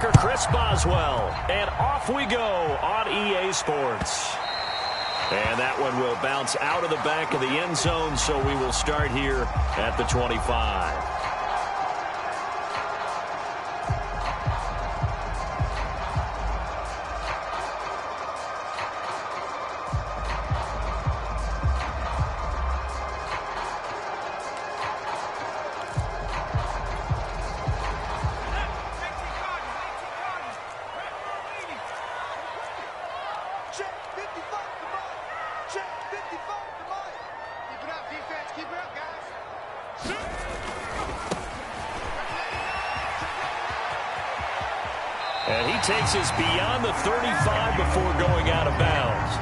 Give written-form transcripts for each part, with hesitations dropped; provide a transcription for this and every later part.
Chris Boswell, and off we go on EA Sports. And that one will bounce out of the back of the end zone, so we will start here at the 25. And he takes us beyond the 35 before going out of bounds.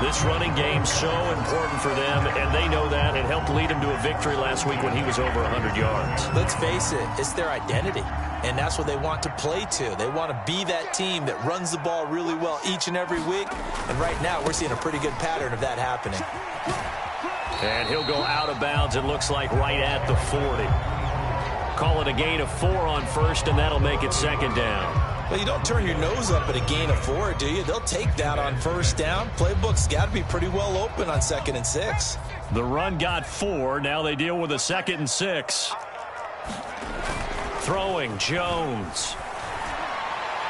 This running game so important for them, and they know that. It helped lead them to a victory last week when he was over 100 yards. Let's face it, it's their identity, and that's what they want to play to. They want to be that team that runs the ball really well each and every week, and right now we're seeing a pretty good pattern of that happening. And he'll go out of bounds, it looks like, right at the 40. Call it a gain of 4 on first, and that'll make it second down. Well, you don't turn your nose up at a gain of 4, do you? They'll take that on first down. Playbook's got to be pretty well open on 2nd and 6. The run got 4. Now they deal with a 2nd and 6. Throwing, Jones.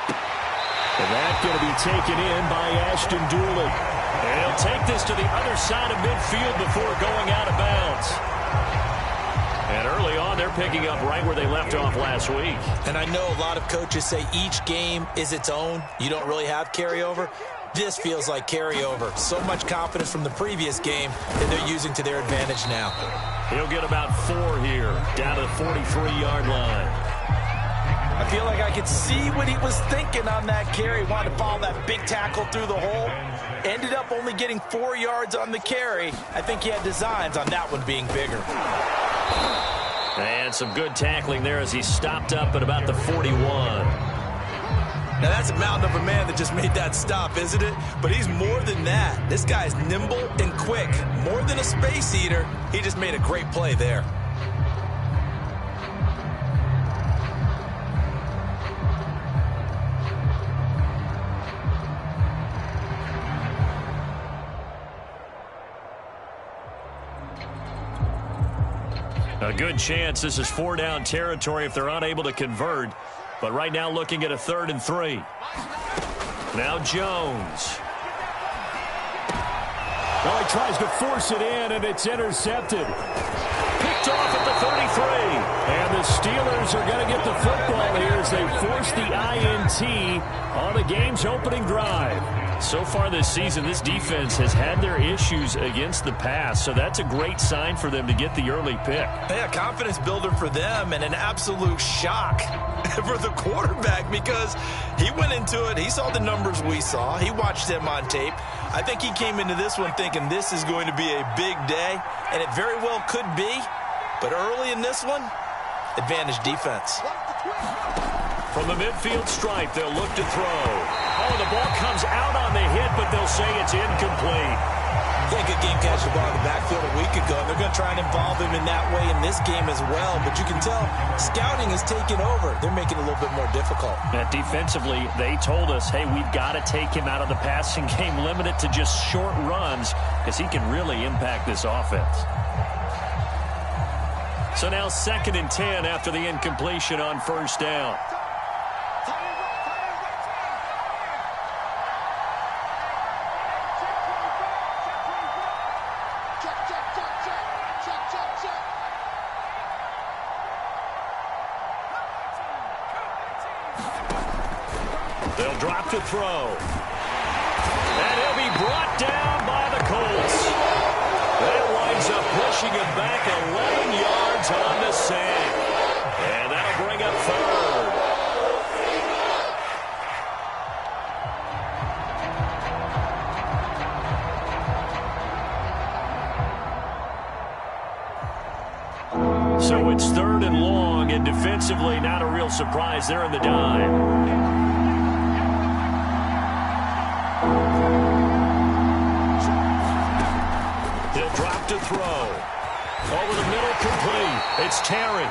And that's going to be taken in by Ashton Doolin. And he'll take this to the other side of midfield before going out of bounds. And early on, they're picking up right where they left off last week. And I know a lot of coaches say each game is its own. You don't really have carryover. This feels like carryover. So much confidence from the previous game that they're using to their advantage now. He'll get about 4 here, down to the 43-yard line. I feel like I could see what he was thinking on that carry. Wanted to follow that big tackle through the hole. Ended up only getting 4 yards on the carry. I think he had designs on that one being bigger. And some good tackling there as he stopped up at about the 41. Now that's a mountain of a man that just made that stop, isn't it? But he's more than that. This guy's nimble and quick. More than a space eater. He just made a great play there. A good chance this is 4-down territory if they're unable to convert. But right now looking at a 3rd and 3. Now Jones. Oh, he tries to force it in, and it's intercepted. Picked off at the 33. And the Steelers are going to get the football here as they force the INT on the game's opening drive. So far this season, this defense has had their issues against the pass, so that's a great sign for them to get the early pick. Yeah, confidence builder for them and an absolute shock for the quarterback because he went into it. He saw the numbers we saw. He watched them on tape. I think he came into this one thinking this is going to be a big day, and it very well could be. But early in this one, advantage defense. From the midfield stripe, they'll look to throw. Oh, the ball comes out on the hit, but they'll say it's incomplete. Yeah, good game catching the ball in the backfield a week ago. They're going to try and involve him in that way in this game as well. But you can tell scouting is taking over. They're making it a little bit more difficult. Defensively, they told us, hey, we've got to take him out of the passing game, limit it to just short runs, because he can really impact this offense. So now 2nd and 10 after the incompletion on first down. They'll drop to throw. And he'll be brought down by the Colts. That winds up pushing him back 11 yards on the sack. And that'll bring up 3rd. So it's 3rd and long, and defensively not a real surprise. They're in the dime. He'll drop to throw. Over the middle, complete. It's Terry.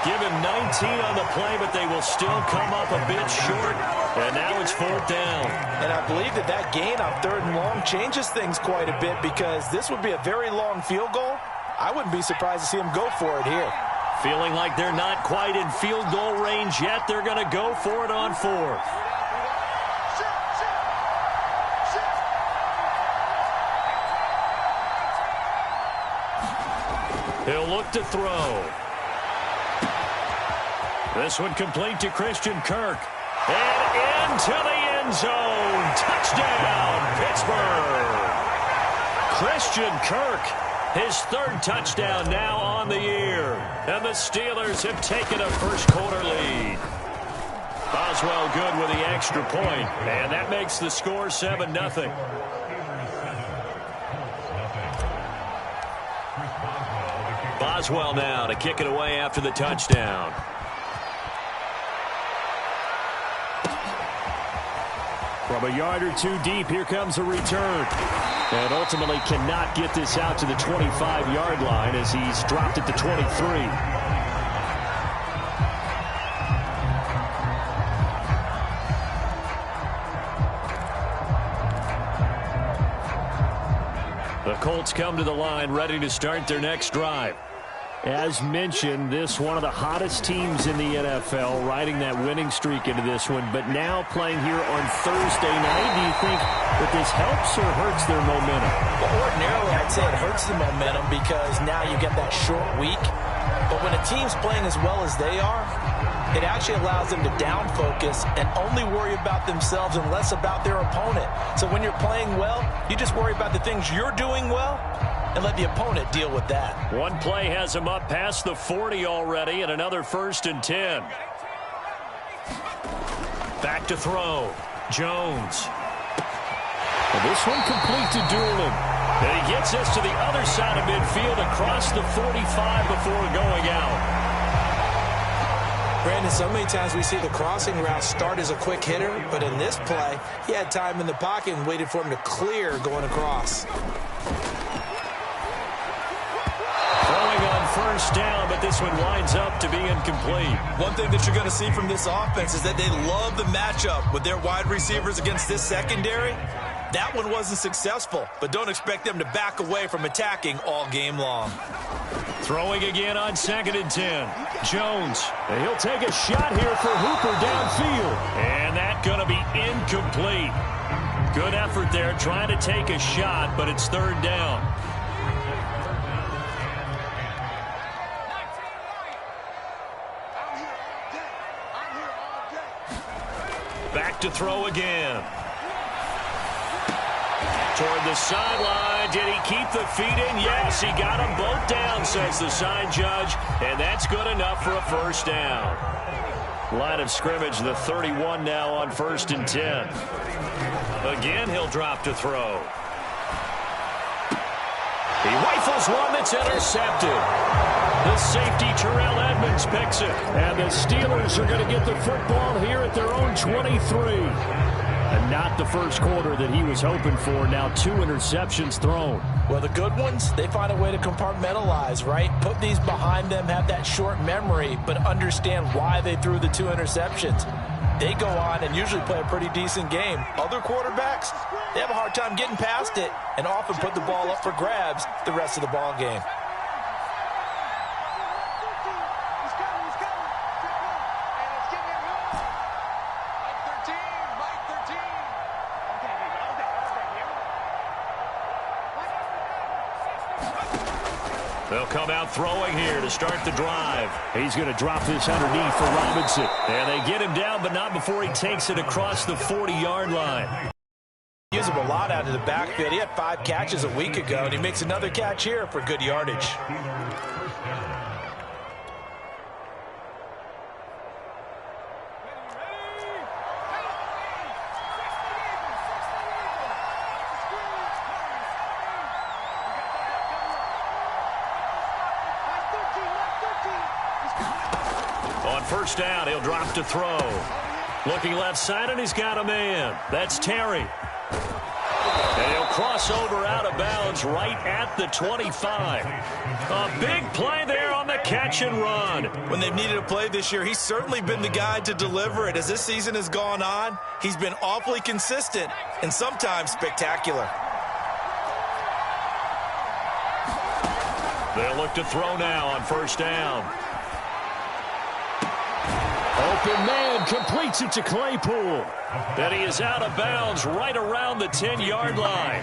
Give him 19 on the play, but they will still come up a bit short. And now it's 4th down. And I believe that gain on 3rd and long changes things quite a bit, because this would be a very long field goal. I wouldn't be surprised to see him go for it here. Feeling like they're not quite in field goal range yet. They're going to go for it on 4th. He'll look to throw. This one complete to Christian Kirk. And into the end zone. Touchdown, Pittsburgh. Christian Kirk, his 3rd touchdown now on the year. And the Steelers have taken a first-quarter lead. Boswell good with the extra point. And that makes the score 7-0. Boswell now to kick it away after the touchdown. From a yard or two deep, here comes a return. And ultimately cannot get this out to the 25-yard line as he's dropped it to 23. The Colts come to the line ready to start their next drive. As mentioned, this one of the hottest teams in the NFL, riding that winning streak into this one, but now playing here on Thursday night. Do you think that this helps or hurts their momentum? Well, ordinarily, I'd say it hurts the momentum because now you get that short week. But when a team's playing as well as they are, it actually allows them to down focus and only worry about themselves and less about their opponent. So when you're playing well, you just worry about the things you're doing well and let the opponent deal with that. One play has him up past the 40 already, and another 1st and 10. Back to throw. Jones. And this one complete to Doolin. And he gets us to the other side of midfield across the 45 before going out. Brandon, so many times we see the crossing route start as a quick hitter, but in this play, he had time in the pocket and waited for him to clear going across. Throwing on 1st down, but this one winds up to be incomplete. One thing that you're going to see from this offense is that they love the matchup with their wide receivers against this secondary. That one wasn't successful, but don't expect them to back away from attacking all game long. Throwing again on 2nd and 10. Jones. And he'll take a shot here for Hooper downfield. And that's going to be incomplete. Good effort there trying to take a shot, but it's 3rd down. Back to throw again. Toward the sideline. Did he keep the feet in? Yes, he got them both down, says the side judge. And that's good enough for a 1st down. Line of scrimmage, the 31 now on 1st and 10. Again, he'll drop to throw. He rifles one that's intercepted. The safety, Terrell Edmonds, picks it. And the Steelers are going to get the football here at their own 23. And not the first quarter that he was hoping for. Now 2 interceptions thrown. Well, the good ones, they find a way to compartmentalize, right? Put these behind them, have that short memory, but understand why they threw the 2 interceptions. They go on and usually play a pretty decent game. Other quarterbacks, they have a hard time getting past it and often put the ball up for grabs the rest of the ball game. They'll come out throwing here to start the drive. He's going to drop this underneath for Robinson. And they get him down, but not before he takes it across the 40-yard line. Use him a lot out of the backfield. He had 5 catches a week ago, and he makes another catch here for good yardage. On 1st down, he'll drop to throw. Looking left side, and he's got a man. That's Terry. And he'll cross over out of bounds right at the 25. A big play there on the catch and run. When they've needed a play this year, he's certainly been the guy to deliver it. As this season has gone on, he's been awfully consistent and sometimes spectacular. They'll look to throw now on first down. Open man completes it to Claypool. Then he is out of bounds right around the 10-yard line.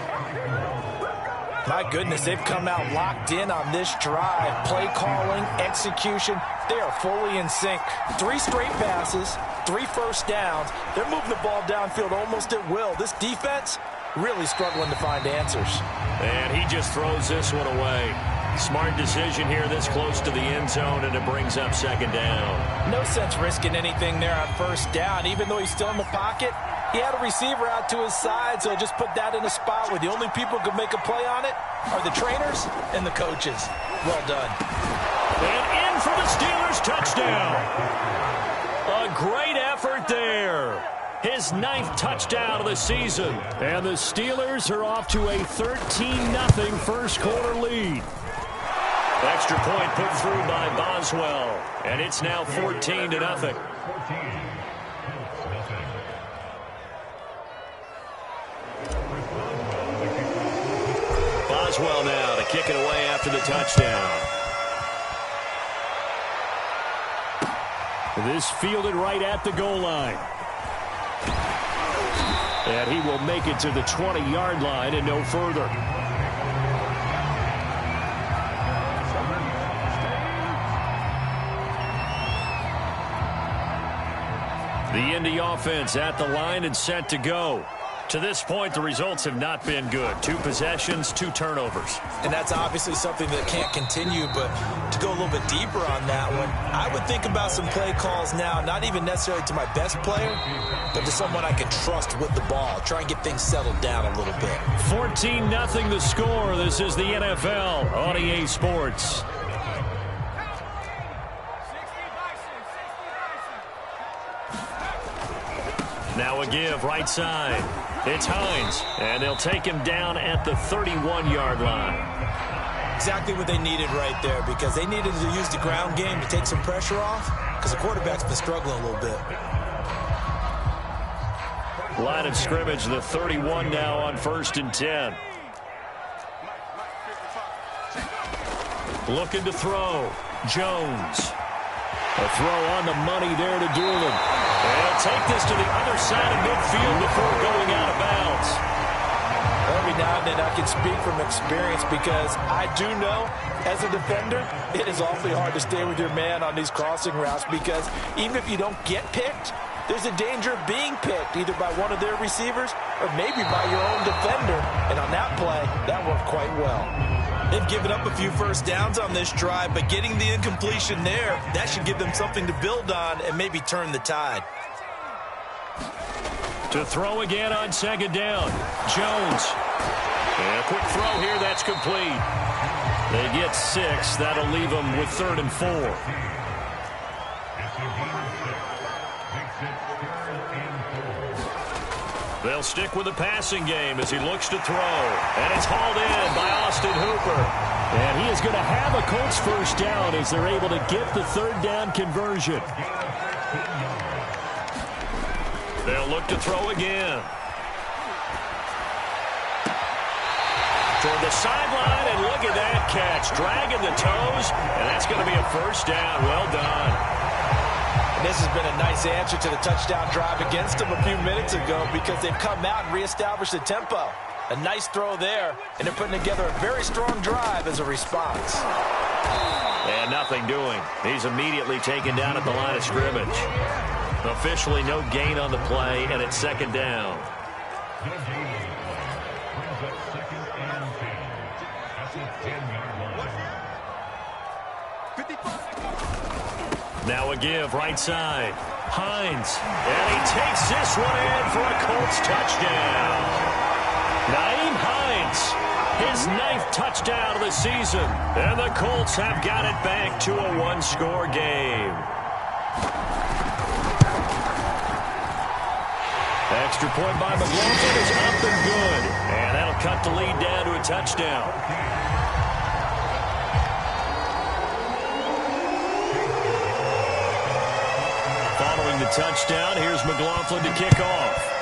My goodness, they've come out locked in on this drive. Play calling, execution, they are fully in sync. 3 straight passes, 3 first downs. They're moving the ball downfield almost at will. This defense really struggling to find answers. And he just throws this one away. Smart decision here this close to the end zone, and it brings up second down. No sense risking anything there on first down. Even though he's still in the pocket, he had a receiver out to his side, so just put that in a spot where the only people who could make a play on it are the trainers and the coaches. Well done. And in for the Steelers touchdown. A great effort there. His 9th touchdown of the season. And the Steelers are off to a 13-0 first quarter lead. Extra point put through by Boswell. And it's now 14-0. Boswell now to kick it away after the touchdown. This fielded right at the goal line. And he will make it to the 20-yard line and no further. The Indy offense at the line and set to go. To this point, the results have not been good. 2 possessions, 2 turnovers. And that's obviously something that can't continue, but to go a little bit deeper on that one, I would think about some play calls now, not even necessarily to my best player, but to someone I can trust with the ball. Try and get things settled down a little bit. 14-0 the score. This is the NFL on EA Sports. Now a give right side. It's Hines, and they'll take him down at the 31-yard line. Exactly what they needed right there, because they needed to use the ground game to take some pressure off, because the quarterback's been struggling a little bit. Line of scrimmage, the 31 now on 1st and 10. Looking to throw. Jones. A throw on the money there to Doolin. And he'll take this to the other side of midfield before going out of bounds. Every now and then I can speak from experience, because I do know, as a defender, it is awfully hard to stay with your man on these crossing routes, because even if you don't get picked, there's a danger of being picked, either by one of their receivers or maybe by your own defender. And on that play, that worked quite well. They've given up a few first downs on this drive, but getting the incompletion there, that should give them something to build on and maybe turn the tide. To throw again on second down. Jones. And a quick throw here, that's complete. They get 6. That'll leave them with 3rd and 4. They'll stick with the passing game as he looks to throw. And it's hauled in by Austin Hooper. And he is going to have a Colts first down as they're able to get the 3rd down conversion. They'll look to throw again. Toward the sideline, and look at that catch. Dragging the toes, and that's going to be a first down. Well done. And this has been a nice answer to the touchdown drive against them a few minutes ago, because they've come out and reestablished the tempo. A nice throw there, and they're putting together a very strong drive as a response. And nothing doing. He's immediately taken down at the line of scrimmage. Officially no gain on the play, and it's second down. Now a give right side. Hines. And he takes this one in for a Colts touchdown. Nyheim Hines, his 9th touchdown of the season. And the Colts have got it back to a 1-score game. Extra point by McLaughlin is up and good. And that'll cut the lead down to a touchdown. the touchdown. Here's McLaughlin to kick off.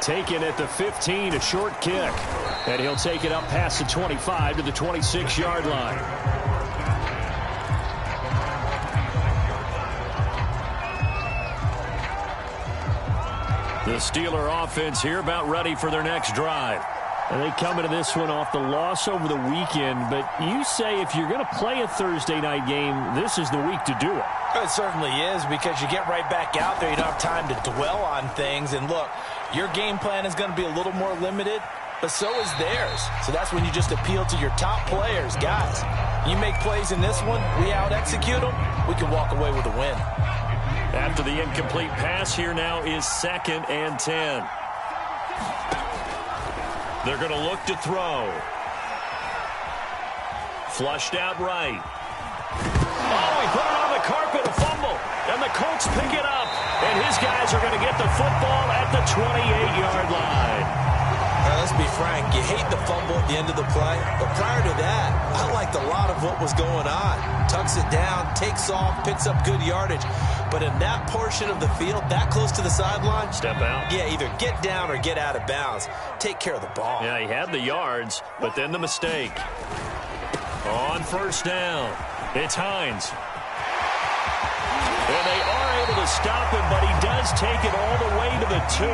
Taken at the 15, a short kick. And he'll take it up past the 25 to the 26-yard line. The Steeler offense here about ready for their next drive. And they come into this one off the loss over the weekend. But you say if you're going to play a Thursday night game, this is the week to do it. It certainly is, because you get right back out there. You don't have time to dwell on things. And look, your game plan is going to be a little more limited, but so is theirs. So that's when you just appeal to your top players. Guys, you make plays in this one, we out-execute them, we can walk away with a win. After the incomplete pass, here now is 2nd and 10. They're going to look to throw. Flushed out right. Oh, he put it on the carpet, a fumble. And the Colts pick it up. And his guys are going to get the football at the 28-yard line. Now, let's be frank. You hate the fumble at the end of the play. But prior to that, I liked a lot of what was going on. Tucks it down, takes off, picks up good yardage. But in that portion of the field, that close to the sideline, step out. Yeah, either get down or get out of bounds. Take care of the ball. Yeah, he had the yards, but then the mistake. On first down, it's Hines. And they are able to stop him, but he does take it all the way to the 2.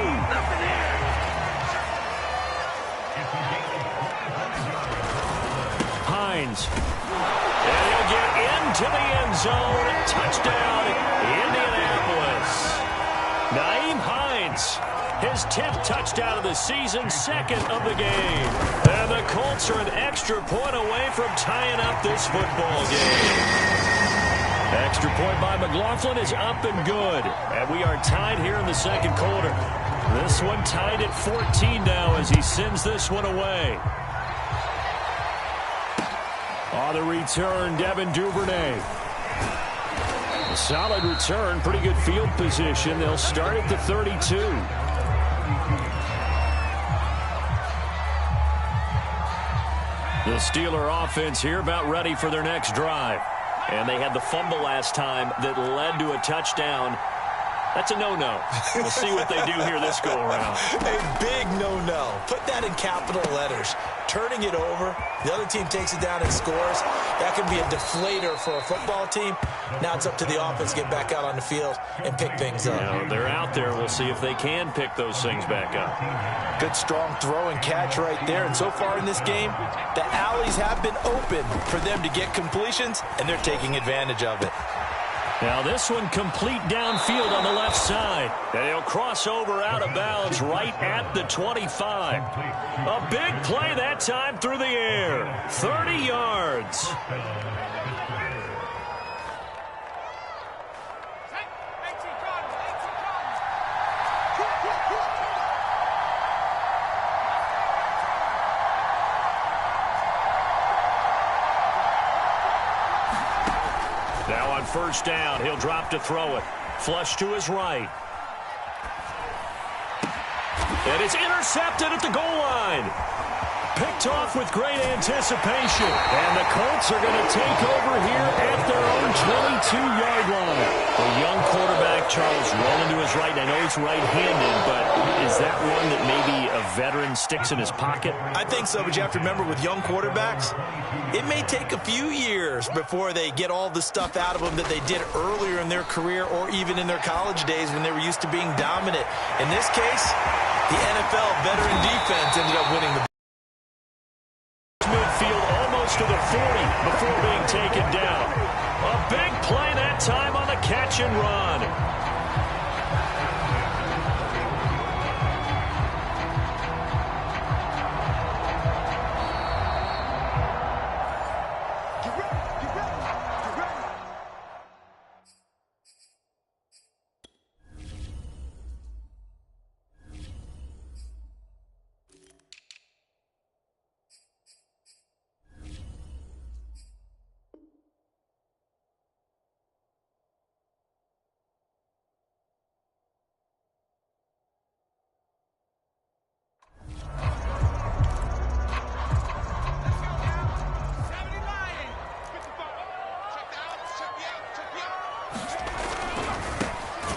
Hines. And he'll get into the end zone. Touchdown, Indianapolis. Nyheim Hines, his 10th touchdown of the season, 2nd of the game. And the Colts are an extra point away from tying up this football game. Extra point by McLaughlin is up and good. And we are tied here in the second quarter. This one tied at 14 now as he sends this one away. On the return, Devin Duvernay. A solid return, pretty good field position. They'll start at the 32. The Steeler offense here about ready for their next drive. And they had the fumble last time that led to a touchdown. That's a no-no. We'll see what they do here this go-around. A big no-no. Put that in capital letters. Turning it over, the other team takes it down and scores. That can be a deflator for a football team. Now it's up to the offense to get back out on the field and pick things up. You know, they're out there. We'll see if they can pick those things back up. Good, strong throw and catch right there. And so far in this game, the alleys have been open for them to get completions, and they're taking advantage of it. Now this one complete downfield on the left side. And he'll cross over out of bounds right at the 25. A big play that time through the air. 30 yards. Now on first down, he'll drop to throw it. Flush to his right. And it's intercepted at the goal line. Picked off with great anticipation. And the Colts are going to take over here at their own 22-yard line. The young quarterback, Charles, rolling to his right. I know he's right-handed, but is that one that maybe a veteran sticks in his pocket? I think so, but you have to remember with young quarterbacks, it may take a few years before they get all the stuff out of them that they did earlier in their career or even in their college days when they were used to being dominant. In this case, the NFL veteran defense ended up winning the midfield almost to the 40 before being taken down. A big play that time on the catch and run.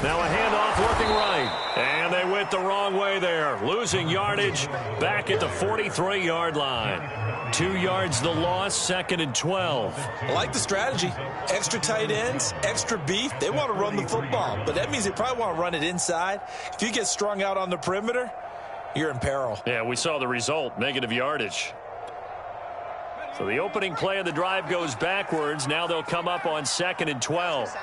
Now a handoff looking right. And they went the wrong way there. Losing yardage back at the 43-yard line. 2 yards the loss, 2nd and 12. I like the strategy. Extra tight ends, extra beef. They want to run the football, but that means they probably want to run it inside. If you get strung out on the perimeter, you're in peril. Yeah, we saw the result, negative yardage. So the opening play of the drive goes backwards. Now they'll come up on 2nd and 12.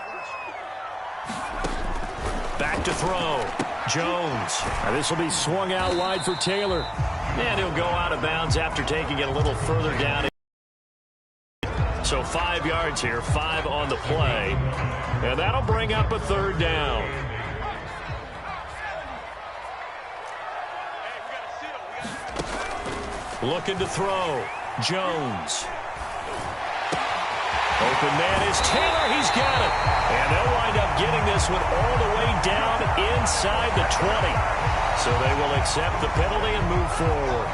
Back to throw. Jones. Now this will be swung out wide for Taylor. And he'll go out of bounds after taking it a little further down. So 5 yards here, 5 on the play. And that'll bring up a 3rd down. Looking to throw. Jones. Open man is Taylor. He's got it. And they'll wind up getting this one all the way down inside the 20. So they will accept the penalty and move forward.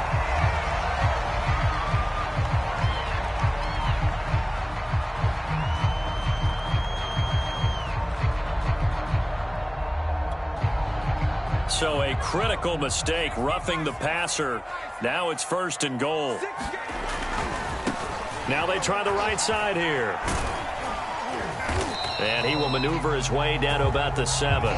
So a critical mistake, roughing the passer. Now it's 1st and goal. Now they try the right side here. And he will maneuver his way down to about the 7.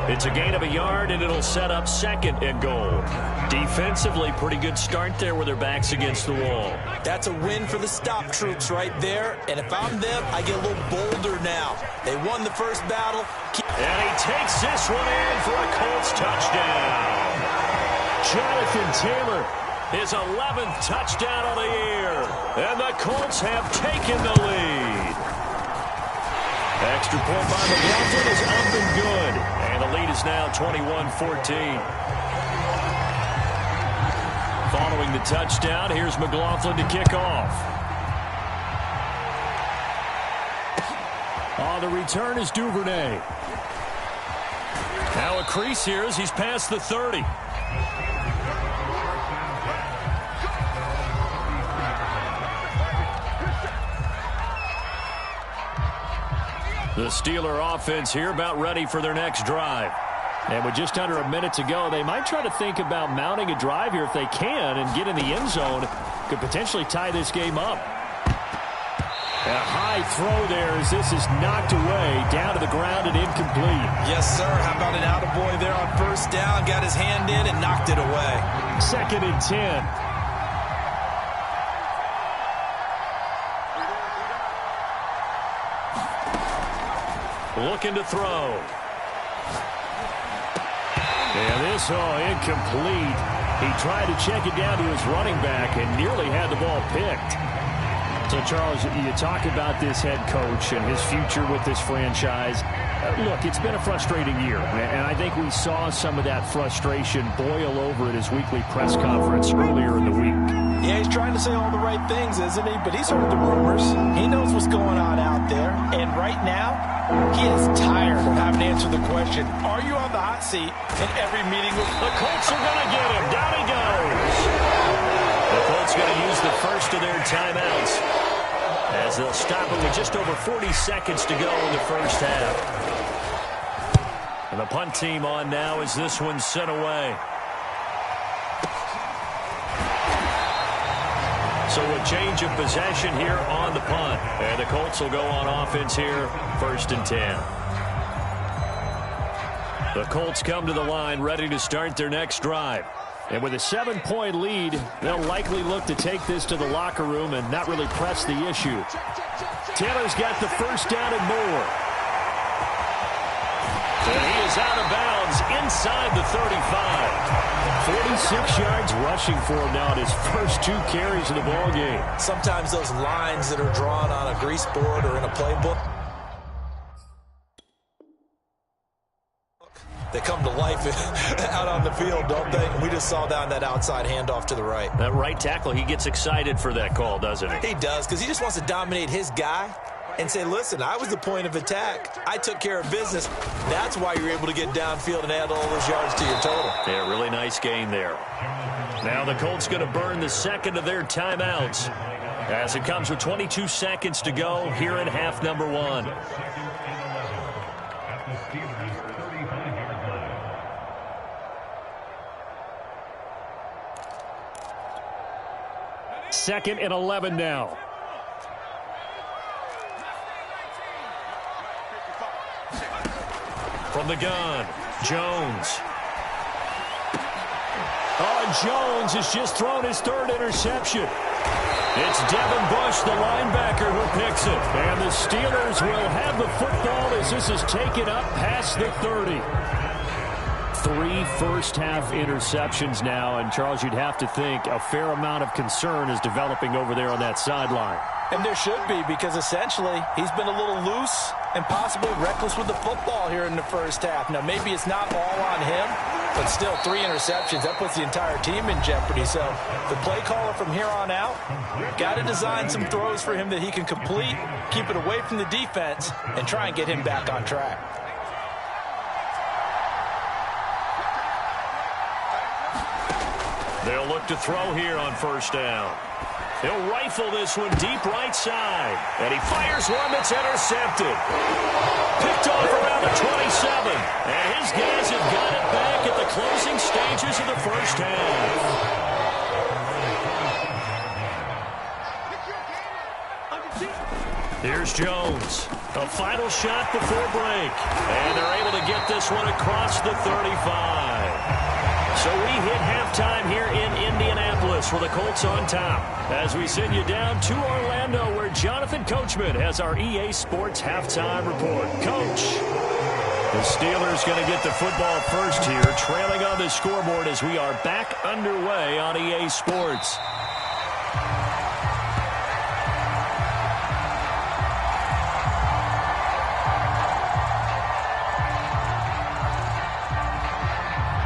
It's a gain of a yard, and it'll set up 2nd and goal. Defensively, pretty good start there with their backs against the wall. That's a win for the stop troops right there. And if I'm them, I get a little bolder now. They won the first battle. And he takes this one in for a Colts touchdown. Jonathan Taylor, his 11th touchdown of the year. And the Colts have taken the lead. Extra point by McLaughlin is up and good. And the lead is now 21-14. Following the touchdown, here's McLaughlin to kick off. On the return is Duvernay. Now a crease here as he's past the 30. The Steeler offense here about ready for their next drive. And with just under a minute to go, they might try to think about mounting a drive here if they can and get in the end zone. Could potentially tie this game up. A high throw there as this is knocked away, down to the ground and incomplete. Yes, sir. How about an attaboy there on 1st down? Got his hand in and knocked it away. 2nd and 10. Looking to throw. And this, incomplete. He tried to check it down to his running back and nearly had the ball picked. So, Charles, you talk about this head coach and his future with this franchise. Look, it's been a frustrating year, and I think we saw some of that frustration boil over at his weekly press conference earlier in the week. Yeah, he's trying to say all the right things, isn't he? But he's heard the rumors. He knows what's going on out there. And right now, he is tired of having to answer the question, are you on the hot seat in every meeting? The Colts are going to get him. Down he goes. The Colts going to use the first of their timeouts as they'll stop it with just over 40 seconds to go in the first half. And the punt team on now as this one's sent away. So a change of possession here on the punt. And the Colts will go on offense here, 1st and 10. The Colts come to the line ready to start their next drive. And with a 7-point lead, they'll likely look to take this to the locker room and not really press the issue. Taylor's got the 1st down and more. And he is out of bounds inside the 35. 46 yards rushing for him now at his first 2 carries of the ballgame. Sometimes those lines that are drawn on a grease board or in a playbook, they come to life out on the field, don't they? We just saw down that outside handoff to the right. That right tackle, he gets excited for that call, doesn't he? He does, because he just wants to dominate his guy and say, listen, I was the point of attack. I took care of business. That's why you're able to get downfield and add all those yards to your total. Yeah, really nice gain there. Now the Colts going to burn the 2nd of their timeouts as it comes with 22 seconds to go here in half number 1. Second and 11 now. From the gun, Jones. Jones has just thrown his third interception. It's Devin Bush, the linebacker, who picks it. And the Steelers will have the football as this is taken up past the 30. 3 first-half interceptions now, and Charles, you'd have to think a fair amount of concern is developing over there on that sideline. And there should be, because essentially he's been a little loose and possibly reckless with the football here in the first half. Now, maybe it's not all on him, but still 3 interceptions. That puts the entire team in jeopardy. So the play caller from here on out got to design some throws for him that he can complete, keep it away from the defense, and try and get him back on track. They'll look to throw here on first down. He'll rifle this one deep right side. And he fires one that's intercepted. Picked off around the 27. And his guys have got it back at the closing stages of the first half. Here's Jones. A final shot before break. And they're able to get this one across the 35. So we hit halftime here in Indianapolis with the Colts on top. As we send you down to Orlando, where Jonathan Coachman has our EA Sports halftime report. Coach, the Steelers going to get the football first here, trailing on the scoreboard as we are back underway on EA Sports.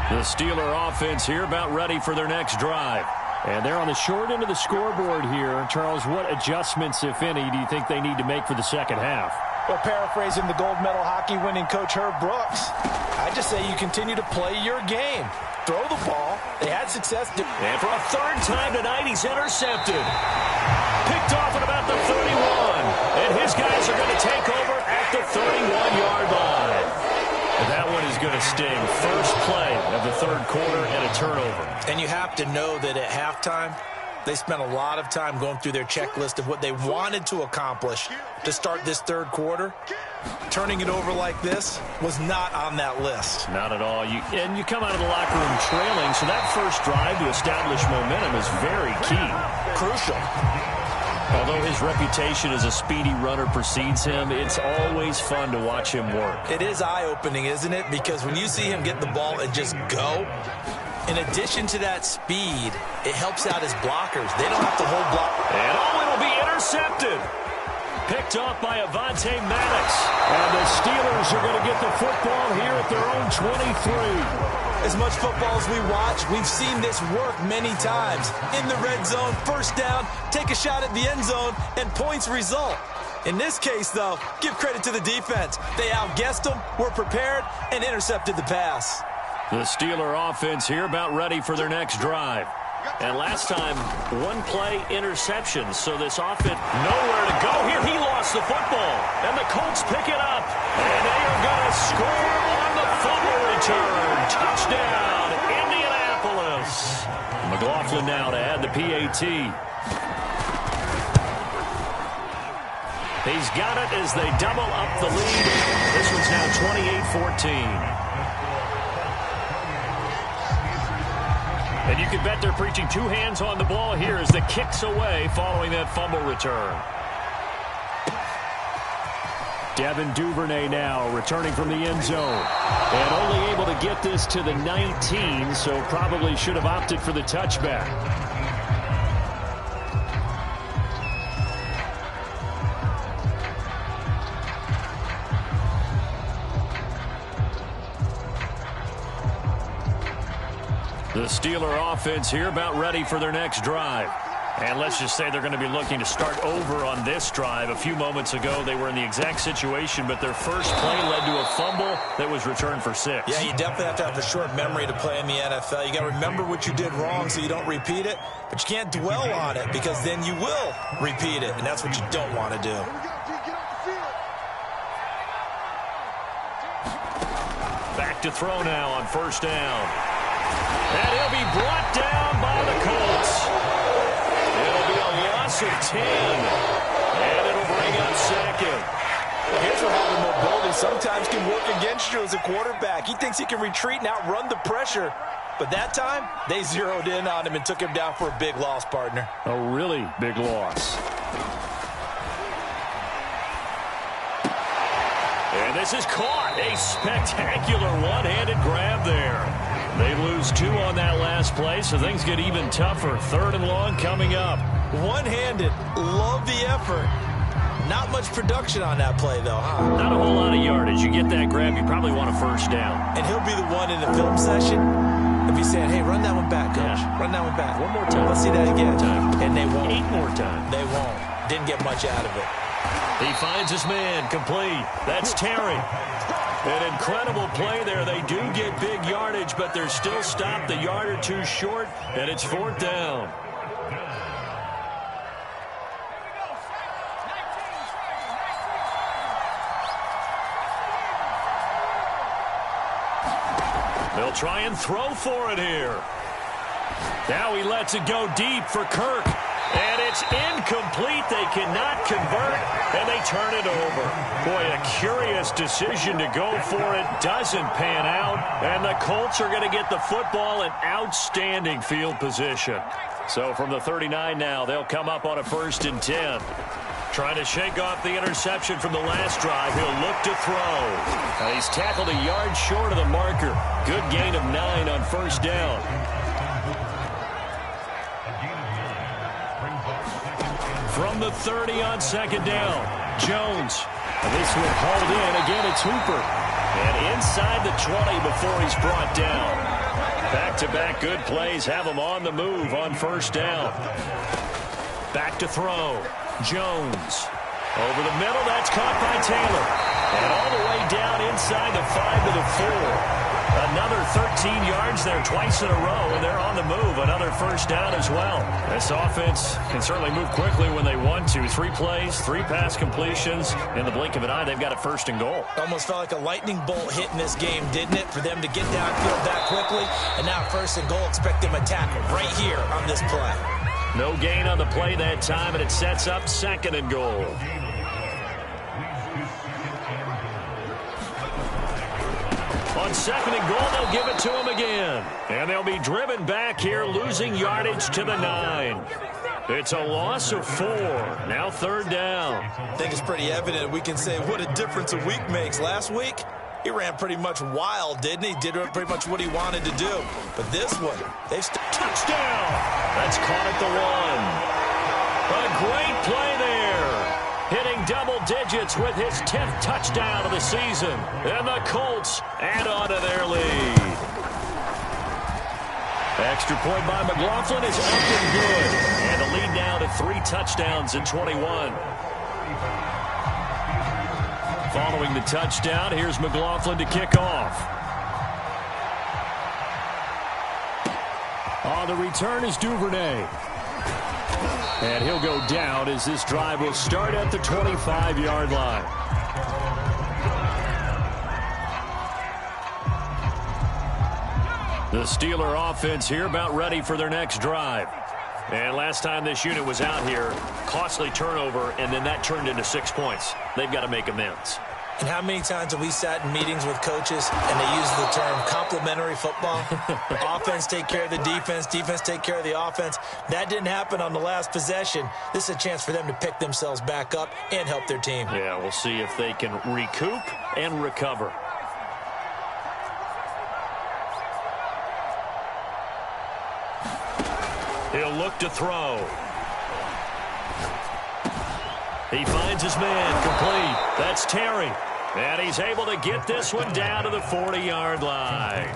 The Steeler offense here about ready for their next drive. And they're on the short end of the scoreboard here. Charles, what adjustments, if any, do you think they need to make for the second half? Well, paraphrasing the gold medal hockey winning coach Herb Brooks, I just say you continue to play your game. Throw the ball. They had success. And for a third time tonight, he's intercepted. Picked off at about the 31. And his guys are going to take over at the 31-yard line. And that one is going to sting. First play of the third quarter and a turnover. And you have to know that at halftime, they spent a lot of time going through their checklist of what they wanted to accomplish to start this third quarter. Turning it over like this was not on that list. Not at all. And you come out of the locker room trailing, so that first drive to establish momentum is very key. Crucial. Although his reputation as a speedy runner precedes him, it's always fun to watch him work. It is eye-opening, isn't it? Because when you see him get the ball and just go, in addition to that speed, it helps out his blockers. They don't have to hold block. And it'll be intercepted. Picked off by Avonte Maddox. And the Steelers are going to get the football here at their own 23. As much football as we watch, we've seen this work many times. In the red zone, first down, take a shot at the end zone, and points result. In this case, though, give credit to the defense. They outguessed them, were prepared, and intercepted the pass. The Steeler offense here about ready for their next drive. And last time, one play interception, so this offense nowhere to go. Here he lost the football, and the Colts pick it up. And they are going to score on the fumble return. Touchdown, Indianapolis. McLaughlin now to add the PAT. He's got it as they double up the lead. This one's now 28-14. And you can bet they're preaching two hands on the ball here as the kick's away following that fumble return. Devin Duvernay now returning from the end zone. And only able to get this to the 19, so probably should have opted for the touchback. The Steeler offense here about ready for their next drive. And let's just say they're going to be looking to start over on this drive. A few moments ago, they were in the exact situation, but their first play led to a fumble that was returned for 6. Yeah, you definitely have to have a short memory to play in the NFL. You got to remember what you did wrong so you don't repeat it, but you can't dwell on it because then you will repeat it, and that's what you don't want to do. Back to throw now on first down. And he'll be brought down by the Colts. It'll be a loss of 10. And it'll bring up second. Here's where having mobility sometimes can work against you as a quarterback. He thinks he can retreat and outrun the pressure. But that time, they zeroed in on him and took him down for a big loss, partner. A really big loss. And this is caught. A spectacular one-handed grab there. They lose 2 on that last play, so things get even tougher. 3rd and long coming up. One-handed. Love the effort. Not much production on that play, though, huh? Not a whole lot of yardage. You get that grab, you probably want a first down. And he'll be the one in the film session. If he's saying, hey, run that one back, coach. Yeah. Run that one back. One more time. Let's see that again. And they won't. 8 more times. They won't. Didn't get much out of it. He finds his man, complete. That's Terry. An incredible play there. They do get big yardage, but they're still stopped a yard or 2 short, and it's 4th down. They'll try and throw for it here. Now he lets it go deep for Kirk. And it's incomplete. They cannot convert, and they turn it over. Boy, a curious decision to go for it. Doesn't pan out, and the Colts are going to get the football in outstanding field position. So from the 39 now, they'll come up on a 1st and 10. Trying to shake off the interception from the last drive. He'll look to throw. Now he's tackled a yard short of the marker. Good gain of 9 on first down. From the 30 on 2nd down, Jones. And this one hauled in. Again, it's Hooper. And inside the 20 before he's brought down. Back-to-back good plays have him on the move on first down. Back to throw. Jones. Over the middle, that's caught by Taylor. And all the way down inside the 5 to the 4. Another 13 yards there twice in a row, and they're on the move. Another first down as well. This offense can certainly move quickly when they want to. 3 plays, 3 pass completions. In the blink of an eye, they've got a 1st and goal. Almost felt like a lightning bolt hit in this game, didn't it? For them to get downfield that quickly. And now 1st and goal, expect them to tackle right here on this play. No gain on the play that time, and it sets up 2nd and goal. On 2nd and goal, they'll give it to him again. And they'll be driven back here, losing yardage to the 9. It's a loss of 4. Now 3rd down. I think it's pretty evident we can say what a difference a week makes. Last week, he ran pretty much wild, didn't he? Did pretty much what he wanted to do. But this one, they've touchdown. That's caught at the 1. A great play there. Hitting double digits with his 10th touchdown of the season. And the Colts add on to their lead. Extra point by McLaughlin is up and good. And the lead now to 3 touchdowns in 21. Following the touchdown, here's McLaughlin to kick off. On the return is Duvernay. And he'll go down as this drive will start at the 25-yard line. The Steeler offense here about ready for their next drive. And last time this unit was out here, costly turnover, and then that turned into 6 points. They've got to make amends. And how many times have we sat in meetings with coaches and they use the term complementary football? Offense take care of the defense, defense take care of the offense. That didn't happen on the last possession. This is a chance for them to pick themselves back up and help their team. Yeah, we'll see if they can recoup and recover. He'll look to throw. He finds his man, complete. That's Terry. And he's able to get this one down to the 40-yard line.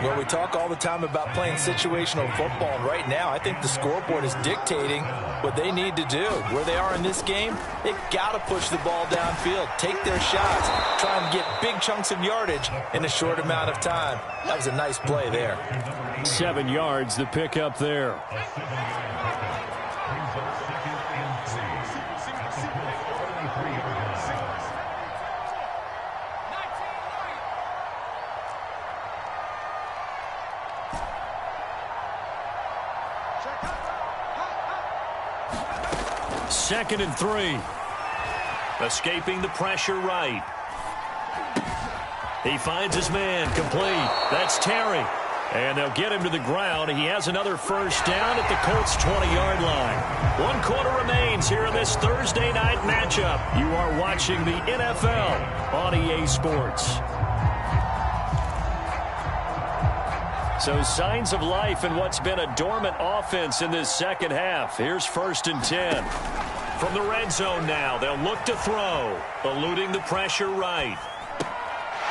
Well, we talk all the time about playing situational football, and right now I think the scoreboard is dictating what they need to do. Where they are in this game, they've got to push the ball downfield, take their shots, try and get big chunks of yardage in a short amount of time. That was a nice play there. 7 yards, the pickup there. 2nd and 3. Escaping the pressure right. He finds his man complete. That's Terry. And they'll get him to the ground. He has another first down at the Colts' 20-yard line. 1 quarter remains here in this Thursday night matchup. You are watching the NFL on EA Sports. So signs of life in what's been a dormant offense in this second half. Here's 1st and 10. From the red zone now, they'll look to throw. Eluding the pressure right.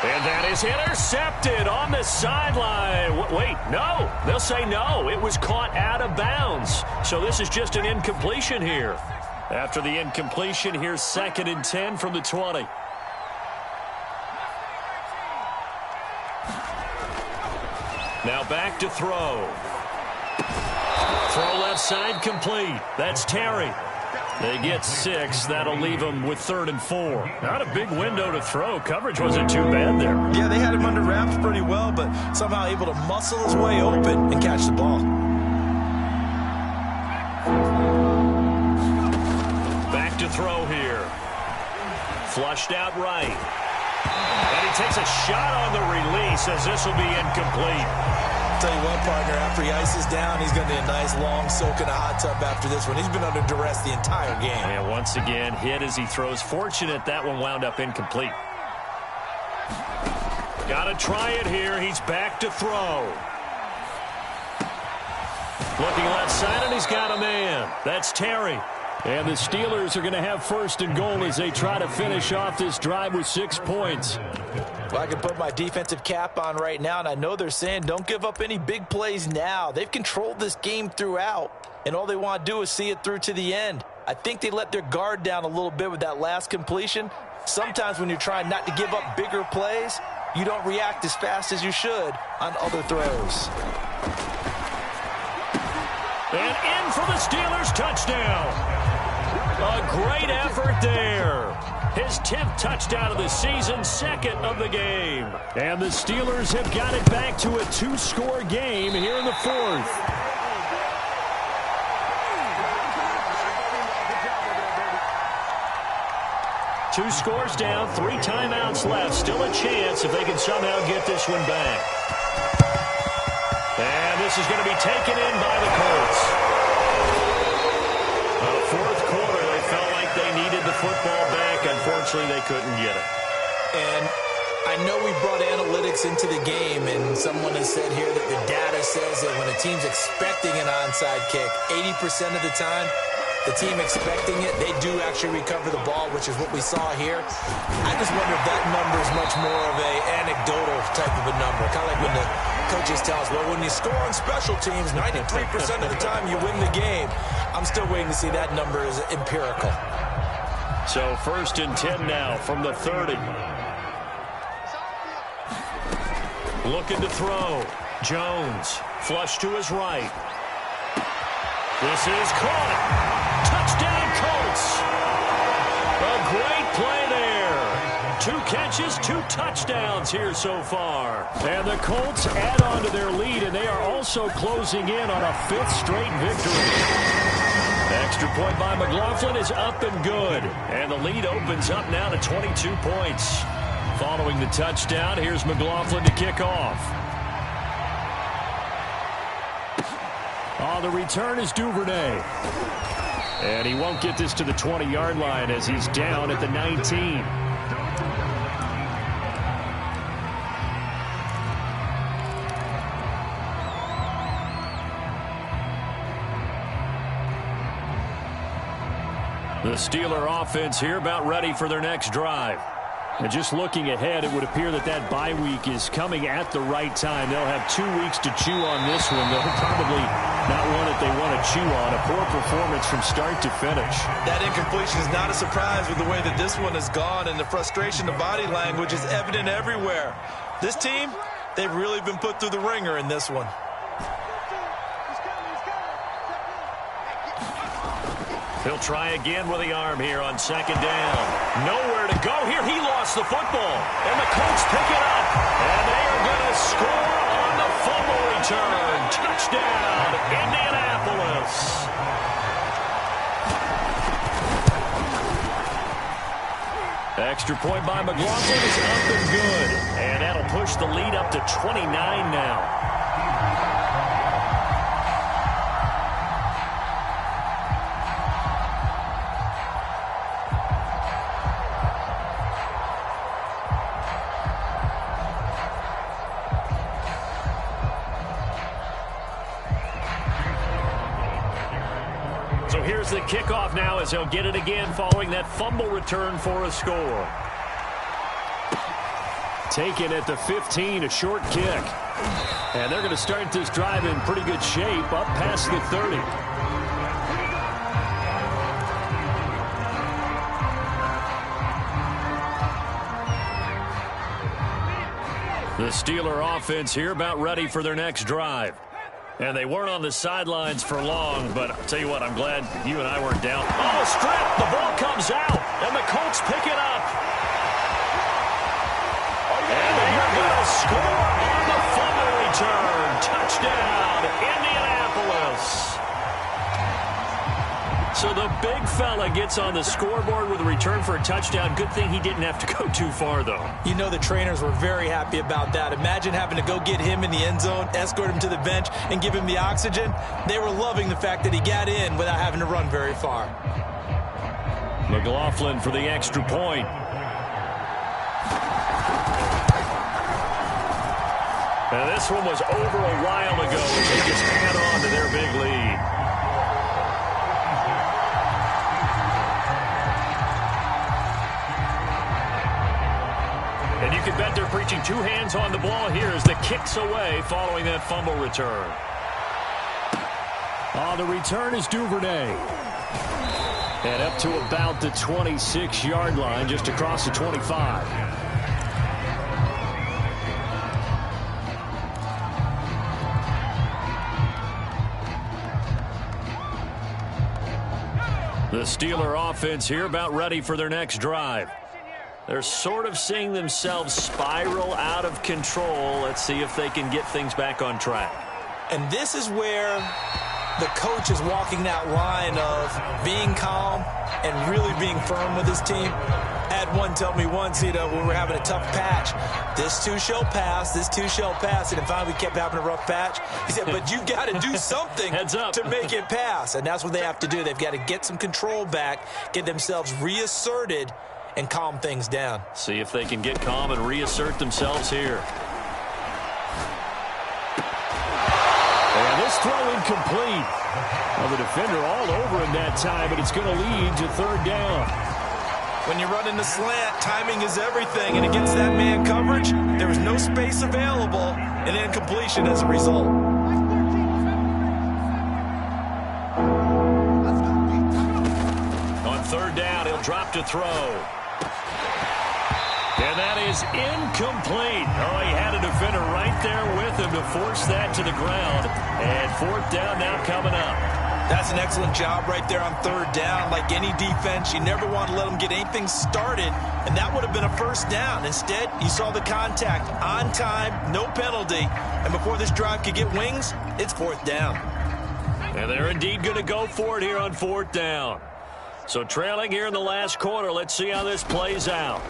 And that is intercepted on the sideline. Wait, no. They'll say no. It was caught out of bounds. So this is just an incompletion here. After the incompletion, here's 2nd and 10 from the 20. Now back to throw. Throw left side complete. That's Terry. They get 6. That'll leave them with 3rd and 4. Not a big window to throw. Coverage wasn't too bad there. Yeah, they had him under wraps pretty well, but somehow able to muscle his way open and catch the ball. Back to throw here. Flushed out right. And he takes a shot on the release as this will be incomplete. Tell you what, partner, after he ices down, he's going to need a nice long soak in a hot tub after this one. He's been under duress the entire game. And once again, hit as he throws. Fortunate that one wound up incomplete. Got to try it here. He's back to throw. Looking left side, and he's got a man. That's Terry. And the Steelers are going to have 1st and goal as they try to finish off this drive with 6 points. Well, I can put my defensive cap on right now, and I know they're saying don't give up any big plays now. They've controlled this game throughout, and all they want to do is see it through to the end. I think they let their guard down a little bit with that last completion. Sometimes when you're trying not to give up bigger plays, you don't react as fast as you should on other throws. And in for the Steelers touchdown. A great effort there. His 10th touchdown of the season, 2nd of the game. And the Steelers have got it back to a 2-score game here in the 4th. Two scores down, 3 timeouts left. Still a chance if they can somehow get this one back. And this is going to be taken in by the Colts. Fourth quarter, they felt like they needed the football back. Unfortunately, they couldn't get it. And I know we brought analytics into the game, and someone has said here that the data says that when a team's expecting an onside kick, 80% of the time, the team expecting it, they do actually recover the ball, which is what we saw here. I just wonder if that number is much more of a anecdotal type of a number. Kind of like when the coaches tell us, well, when you score on special teams, 93% of the time you win the game. I'm still waiting to see that number is empirical. So 1st and 10 now from the 30. Looking to throw. Jones, flush to his right. This is caught. Touchdown, Colts. A great play there. 2 catches, 2 touchdowns here so far. And the Colts add on to their lead, and they are also closing in on a 5th straight victory. Extra point by McLaughlin is up and good. And the lead opens up now to 22 points. Following the touchdown, here's McLaughlin to kick off. On the return is Duvernay. And he won't get this to the 20-yard line as he's down at the 19. The Steeler offense here about ready for their next drive. And just looking ahead, it would appear that that bye week is coming at the right time. They'll have 2 weeks to chew on this one. They'll probably not one that they want to chew on. A poor performance from start to finish. That incompletion is not a surprise with the way that this one has gone, and the frustration, the body language is evident everywhere. This team, they've really been put through the ringer in this one. He'll try again with the arm here on 2nd down. Nowhere to go here. He lost the football. And the Colts pick it up. And they are going to score on the fumble return. Touchdown, Indianapolis. Extra point by McLaughlin is up and good. And that'll push the lead up to 29 now. So here's the kickoff now as he'll get it again following that fumble return for a score. Taken at the 15, a short kick. And they're going to start this drive in pretty good shape up past the 30. The Steeler offense here about ready for their next drive. And they weren't on the sidelines for long, but I'll tell you what, I'm glad you and I weren't down. Oh, strip! The ball comes out, and the Colts pick it up. And they are going to score on the fumble return. Touchdown, Indianapolis. So the big fella gets on the scoreboard with a return for a touchdown. Good thing he didn't have to go too far, though. You know the trainers were very happy about that. Imagine having to go get him in the end zone, escort him to the bench, and give him the oxygen. They were loving the fact that he got in without having to run very far. McLaughlin for the extra point. And this one was over a while ago as they just hang on to their big lead. And you can bet they're preaching two hands on the ball here as the kick's away following that fumble return. On the return is Duvernay. And up to about the 26-yard line, just across the 25. The Steeler offense here about ready for their next drive. They're sort of seeing themselves spiral out of control. Let's see if they can get things back on track. And this is where the coach is walking that line of being calm and really being firm with his team. I had one tell me once, when we're having a tough patch, this too shall pass, this too shall pass. And finally we kept having a rough patch. He said, but you've got to do something to make it pass. And that's what they have to do. They've got to get some control back, get themselves reasserted, and calm things down. See if they can get calm and reassert themselves here. And this throw incomplete. Well, the defender all over him that time, but it's going to lead to third down. When you run in the slant, timing is everything, and against that man coverage, there was no space available, and incompletion as a result. On third down, he'll drop to throw. And that is incomplete. Oh, he had a defender right there with him to force that to the ground. And fourth down now coming up. That's an excellent job right there on third down. Like any defense, you never want to let them get anything started, and that would have been a first down. Instead, you saw the contact on time, no penalty, and before this drive could get wings, it's fourth down. And they're indeed going to go for it here on fourth down. So trailing here in the last quarter, let's see how this plays out.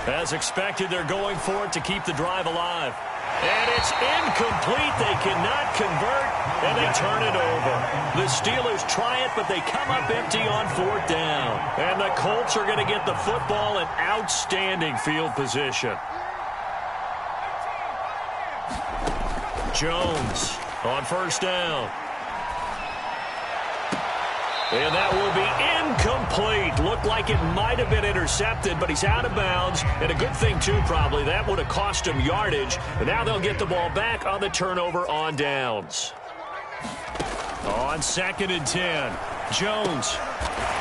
As expected, they're going for it to keep the drive alive. And it's incomplete. They cannot convert, and they turn it over. The Steelers try it, but they come up empty on fourth down. And the Colts are going to get the football in outstanding field position. Jones on first down. And that will be incomplete. Looked like it might have been intercepted, but he's out of bounds. And a good thing, too, probably. That would have cost him yardage. But now they'll get the ball back on the turnover on downs. On second and 10, Jones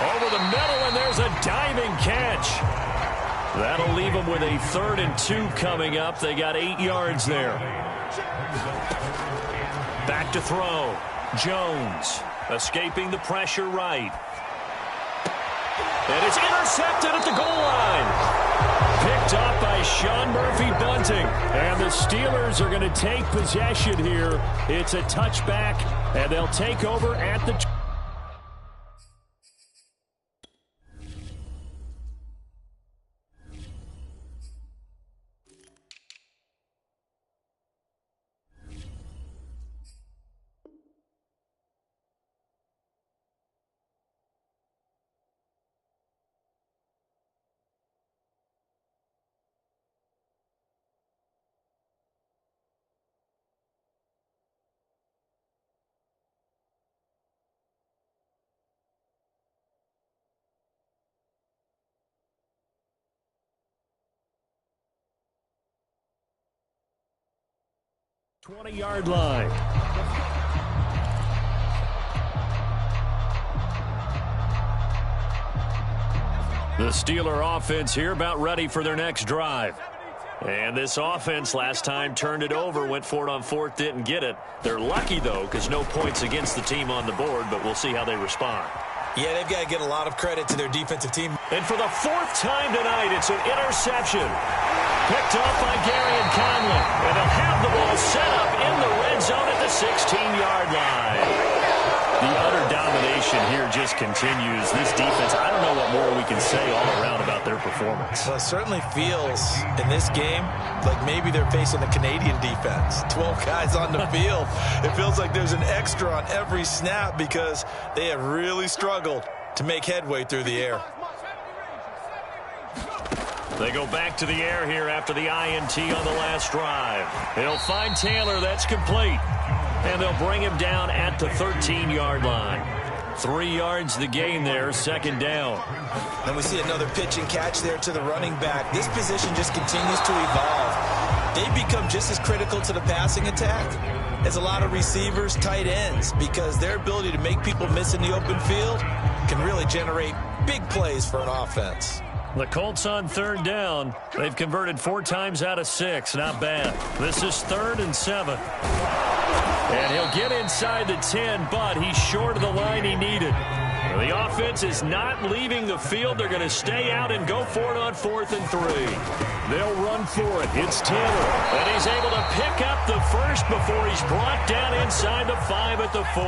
over the middle, and there's a diving catch. That'll leave them with a 3rd and 2 coming up. They got 8 yards there. Back to throw. Jones. Escaping the pressure right. And it's intercepted at the goal line. Picked up by Sean Murphy-Bunting. And the Steelers are going to take possession here. It's a touchback, and they'll take over at the... 20-yard line. The Steeler offense here about ready for their next drive. And this offense last time turned it over, went for it on fourth, didn't get it. They're lucky, though, because no points against the team on the board, but we'll see how they respond. Yeah, they've got to get a lot of credit to their defensive team. And for the fourth time tonight, it's an interception. Picked off by Gary and Conley. And they'll have the ball set up in the red zone at the 16-yard line. The utter domination here just continues. This defense, I don't know what more we can say all around about their performance. Well, it certainly feels in this game like maybe they're facing a Canadian defense. 12 guys on the field. It feels like there's an extra on every snap because they have really struggled to make headway through the air. They go back to the air here after the INT on the last drive. They'll find Taylor. That's complete. And they'll bring him down at the 13-yard line. 3 yards the gain there, second down. And we see another pitch and catch there to the running back. This position just continues to evolve. They become just as critical to the passing attack as a lot of receivers, tight ends, because their ability to make people miss in the open field can really generate big plays for an offense. The Colts on third down. They've converted 4 times out of 6. Not bad. This is 3rd and 7. And he'll get inside the 10, but he's short of the line he needed. The offense is not leaving the field. They're going to stay out and go for it on 4th and 3. They'll run for it. It's Taylor. And he's able to pick up the first before he's brought down inside the 5 at the 4.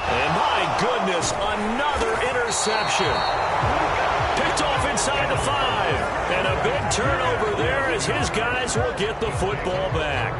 And my goodness, another interception. Picked off inside the 5. And a big turnover there as his guys will get the football back.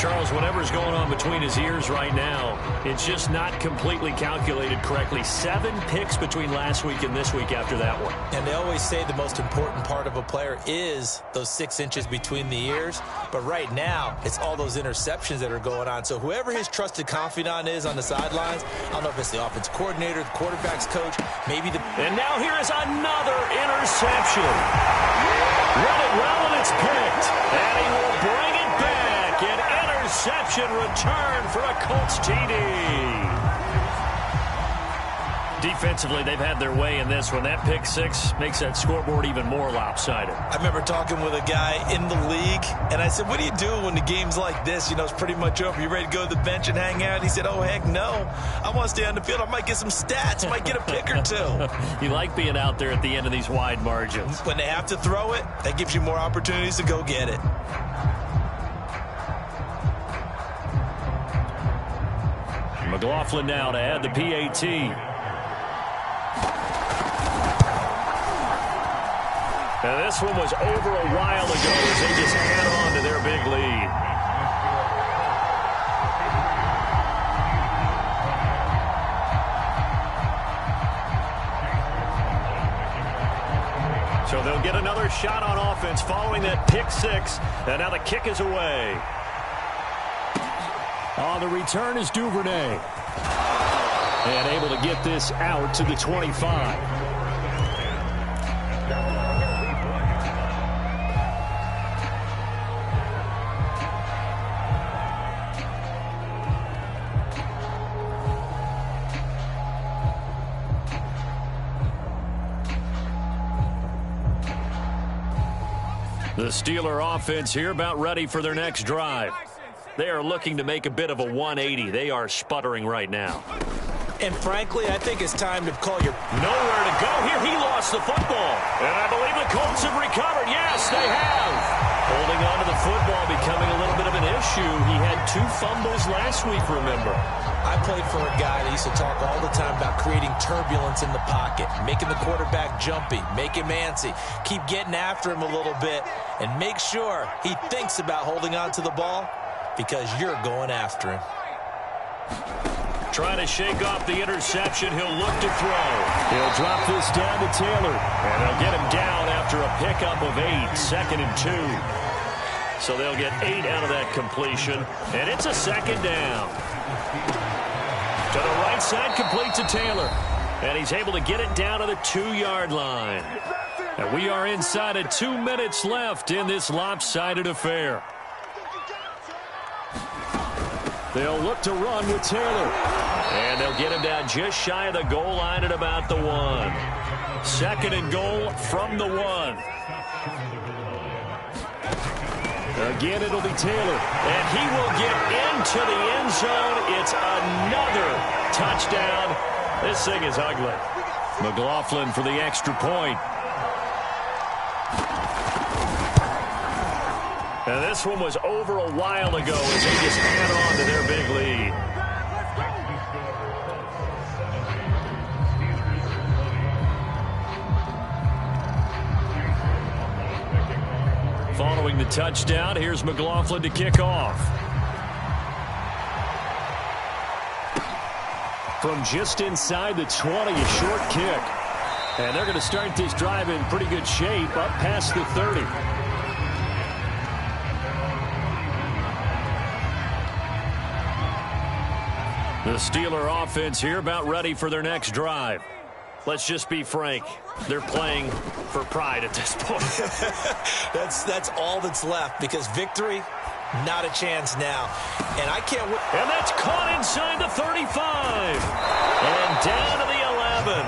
Charles, whatever's going on between his ears right now, it's just not completely calculated correctly. 7 picks between last week and this week after that one. And they always say the most important part of a player is those 6 inches between the ears. But right now, it's all those interceptions that are going on. So whoever his trusted confidant is on the sidelines, I don't know if it's the offense coordinator, the quarterback's coach, maybe the... And now here is another interception. Run it well, and it's picked. And he will bring it back. An interception return for a Colts TD. Defensively, they've had their way in this one. That pick 6 makes that scoreboard even more lopsided. I remember talking with a guy in the league, and I said, what do you do when the game's like this? You know, it's pretty much over. You ready to go to the bench and hang out? He said, oh, heck no. I want to stay on the field. I might get some stats. Might get a pick or 2. You like being out there at the end of these wide margins. When they have to throw it, that gives you more opportunities to go get it. McLaughlin now to add the PAT. Now this one was over a while ago as they just add on to their big lead. So they'll get another shot on offense following that pick 6. And now the kick is away. On the return is Duvernay. And able to get this out to the 25. The Steeler offense here about ready for their next drive. They are looking to make a bit of a 180. They are sputtering right now. And frankly, I think it's time to call your... Nowhere to go here. He lost the football. And I believe the Colts have recovered. Yes, they have. Holding on to the football becoming a little bit of an issue. He had 2 fumbles last week, remember. I played for a guy that used to talk all the time about creating turbulence in the pocket, making the quarterback jumpy, make him antsy, keep getting after him a little bit, and make sure he thinks about holding on to the ball because you're going after him. Trying to shake off the interception. He'll look to throw. He'll drop this down to Taylor. And they'll get him down after a pickup of 8, 2nd and 2. So they'll get 8 out of that completion. And it's a 2nd down. To the right side, complete to Taylor. And he's able to get it down to the 2-yard line. And we are inside of 2 minutes left in this lopsided affair. They'll look to run with Taylor. And they'll get him down just shy of the goal line at about the 1. 2nd and goal from the 1. Again, it'll be Taylor. And he will get into the end zone. It's another touchdown. This thing is ugly. McLaughlin for the extra point. And this one was over a while ago as they just add on to their big lead. Following the touchdown, here's McLaughlin to kick off. From just inside the 20, a short kick. And they're going to start this drive in pretty good shape up past the 30. The Steeler offense here about ready for their next drive. Let's just be frank. They're playing for pride at this point. That's all that's left because victory, not a chance now. And I can't wait. And that's caught inside the 35. And down to the 11.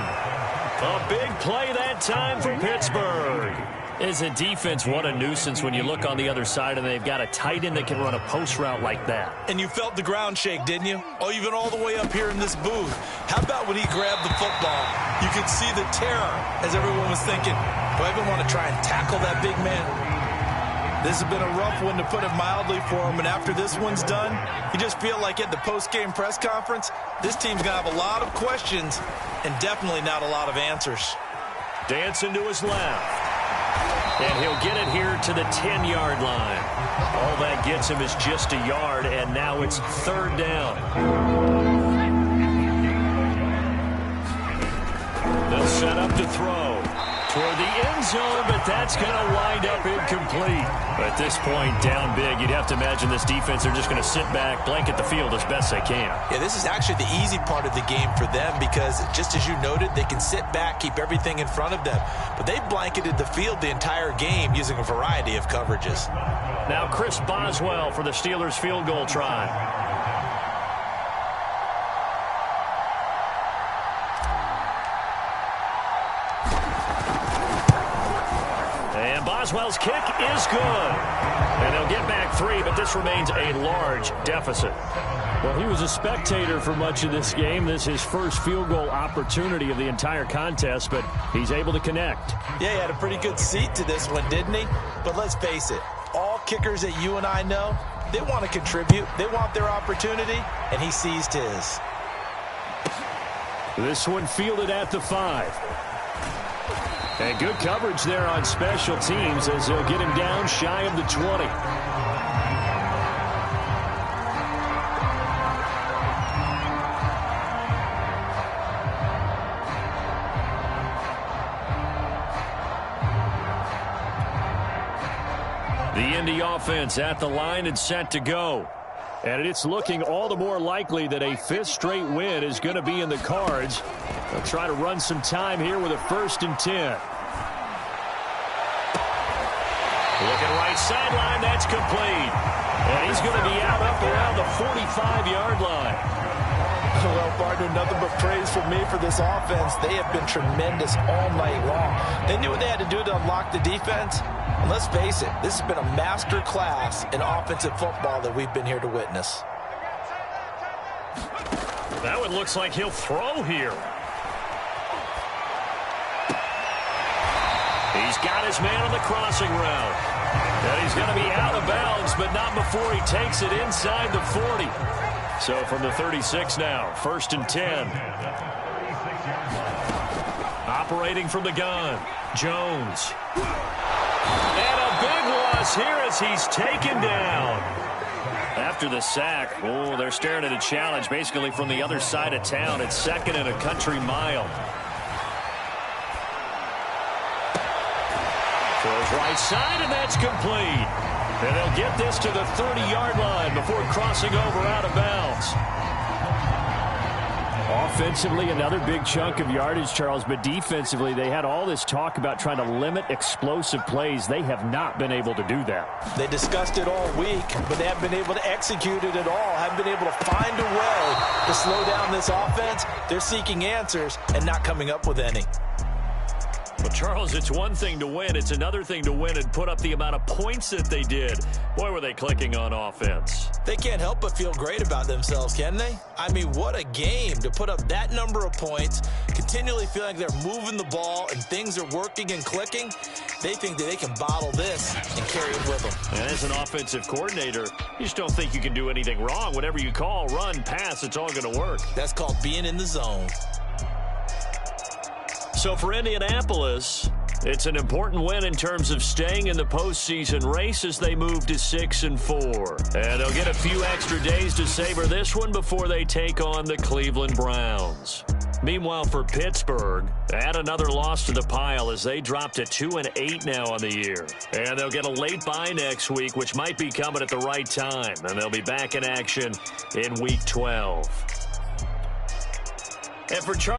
A big play that time for Pittsburgh. As a defense, what a nuisance when you look on the other side and they've got a tight end that can run a post route like that. And you felt the ground shake, didn't you? Oh, even all the way up here in this booth. How about when he grabbed the football? You could see the terror as everyone was thinking, do I even want to try and tackle that big man? This has been a rough one, to put it mildly, for him. And after this one's done, you just feel like at the post-game press conference, this team's going to have a lot of questions and definitely not a lot of answers. Dancing to his left. And he'll get it here to the 10-yard line. All that gets him is just a yard, and now it's 3rd down. They'll set up to throw toward the end zone, but that's going to wind up incomplete. At this point, down big, you'd have to imagine this defense, they're just going to sit back, blanket the field as best they can. Yeah, this is actually the easy part of the game for them because, just as you noted, they can sit back, keep everything in front of them. But they blanketed the field the entire game using a variety of coverages. Now Chris Boswell for the Steelers field goal try. And Boswell's kick is good. And they'll get back 3, but this remains a large deficit. Well, he was a spectator for much of this game. This is his first field goal opportunity of the entire contest, but he's able to connect. Yeah, he had a pretty good seat to this one, didn't he? But let's face it, all kickers that you and I know, they want to contribute. They want their opportunity, and he seized his. This one fielded at the 5. And good coverage there on special teams as they'll get him down shy of the 20. The Indy offense at the line and set to go. And it's looking all the more likely that a 5th straight win is going to be in the cards. They'll try to run some time here with a 1st and 10. Looking right sideline, that's complete. And he's going to be out up around the 45-yard line. Well, partner, nothing but praise from me for this offense. They have been tremendous all night long. They knew what they had to do to unlock the defense. And let's face it, this has been a master class in offensive football that we've been here to witness. That one looks like he'll throw here. He's got his man on the crossing route. And he's going to be out of bounds, but not before he takes it inside the 40. So from the 36 now, 1st and 10. Operating from the gun, Jones. And a big loss here as he's taken down. After the sack, oh, they're staring at a challenge basically from the other side of town. It's 2nd and a country mile. Throws right side, and that's complete. And they'll get this to the 30-yard line before crossing over out of bounds. Offensively, another big chunk of yardage, Charles, but defensively, they had all this talk about trying to limit explosive plays. They have not been able to do that. They discussed it all week, but they haven't been able to execute it at all, haven't been able to find a way to slow down this offense. They're seeking answers and not coming up with any. Well, Charles, it's one thing to win. It's another thing to win and put up the amount of points that they did. Boy, were they clicking on offense. They can't help but feel great about themselves, can they? I mean, what a game to put up that number of points, continually feeling like they're moving the ball and things are working and clicking. They think that they can bottle this and carry it with them. And as an offensive coordinator, you just don't think you can do anything wrong. Whatever you call, run, pass, it's all going to work. That's called being in the zone. So for Indianapolis, it's an important win in terms of staying in the postseason race as they move to 6-4. And they'll get a few extra days to savor this one before they take on the Cleveland Browns. Meanwhile, for Pittsburgh, add another loss to the pile as they drop to 2-8 now on the year. And they'll get a late bye next week, which might be coming at the right time. And they'll be back in action in Week 12. And for Charles